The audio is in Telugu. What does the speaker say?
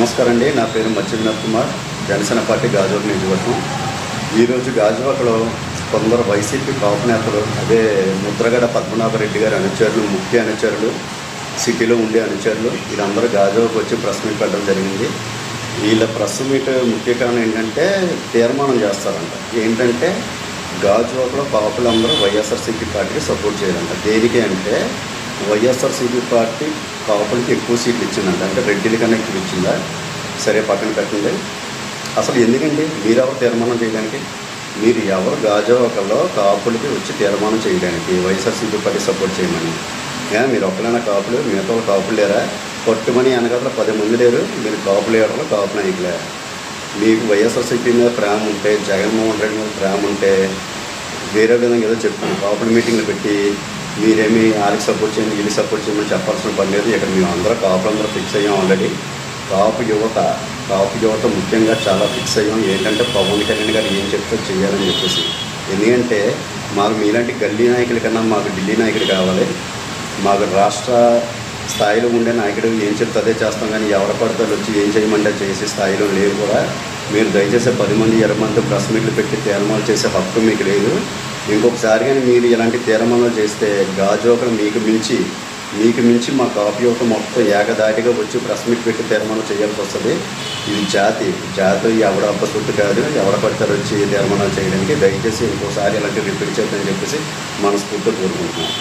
నమస్కారం అండి. నా పేరు మచ్చి వినోద్ కుమార్, జనసేన పార్టీ గాజువాక నియోజకవర్గం. ఈరోజు గాజువాకలో కొందరు వైసీపీ కాపు నేతలు, అదే ముద్రగడ పద్మనాభరెడ్డి గారి అనుచరులు, ముఖ్య అనుచరులు, సిటీలో ఉండే అనుచరులు వీళ్ళందరూ గాజువాక వచ్చి ప్రెస్ మీట్ పెట్టడం జరిగింది. వీళ్ళ ప్రెస్ మీట్ ముఖ్య కారణం ఏంటంటే తీర్మానం చేస్తారంట. ఏంటంటే గాజువాకలో కాపులందరూ వైఎస్ఆర్సీపీ పార్టీకి సపోర్ట్ చేయాలంట. దేనికి అంటే వైఎస్ఆర్సీపీ పార్టీ కాపులకి ఎక్కువ సీట్లు ఇచ్చిందంట. అంటే రెడ్డిల కన్నా ఎక్కువ ఇచ్చిందా? సరే, పక్కన పెట్టండి. అసలు ఎందుకండి మీరెవరు తీర్మానం చేయడానికి? మీరు ఎవరు గాజువాకలో కాపులకి వచ్చి తీర్మానం చేయడానికి వైఎస్ఆర్సీపీ పార్టీ సపోర్ట్ చేయమని? మీరు ఒక్కలైనా కాపులు, మిగతా కాపులు లేరా? పట్టుమని అనగా 10 మంది లేరు. మీరు కాపు లీడర్లు, కాపు నాయకులే. మీకు వైఎస్ఆర్సీపీ మీద ప్రేమ ఉంటే, జగన్మోహన్ రెడ్డి మీద ప్రేమ ఉంటే వేరే విధంగా ఏదో చెప్తాను. కాపుల మీటింగ్లు పెట్టి మీరేమి వాళ్ళకి సపోర్ట్ చేయండి, వీళ్ళకి సపోర్ట్ చేయమని చెప్పాల్సిన పని లేదు. ఇక్కడ మేము కాపులందరూ ఫిక్స్ అయ్యాం ఆల్రెడీ. కాపు యువత ముఖ్యంగా చాలా ఫిక్స్ అయ్యాం. ఏంటంటే పవన్ కళ్యాణ్ గారు ఏం చెప్తే చేయాలని చెప్పేసి. ఎందుకంటే మాకు మీలాంటి గల్లీ నాయకుల కన్నా మాకు ఢిల్లీ నాయకుడు కావాలి. మాకు రాష్ట్ర స్థాయిలో ఉండే నాయకుడు ఏం చెప్తే అదే చేస్తాం, కానీ ఎవరు పడతారు వచ్చి ఏం చేయమంటే చేసే స్థాయిలో లేరు కూడా. మీరు దయచేసి 10 మంది 20 మంది ప్రెస్ మీట్లు పెట్టి తీర్మానాలు చేసే హక్కు మీకు లేదు. ఇంకొకసారి కానీ మీరు ఇలాంటి తీర్మానాలు చేస్తే గాజువాకలు మీకు మించి మా కాపు యువత మొత్తం ఏకదాటిగా వచ్చి ప్రెస్ మీట్ పెట్టి తీర్మానం చేయాల్సి వస్తుంది. ఇది జాతి ఎవడ అబ్బసొత్తు కాదు. ఎవడ పడతారు వచ్చి తీర్మానాలు చేయడానికి. దయచేసి ఇంకోసారి ఇలాంటి రిపీట్ చేద్దామని చెప్పేసి మనస్ఫూర్తిగా కోరుకుంటున్నాం.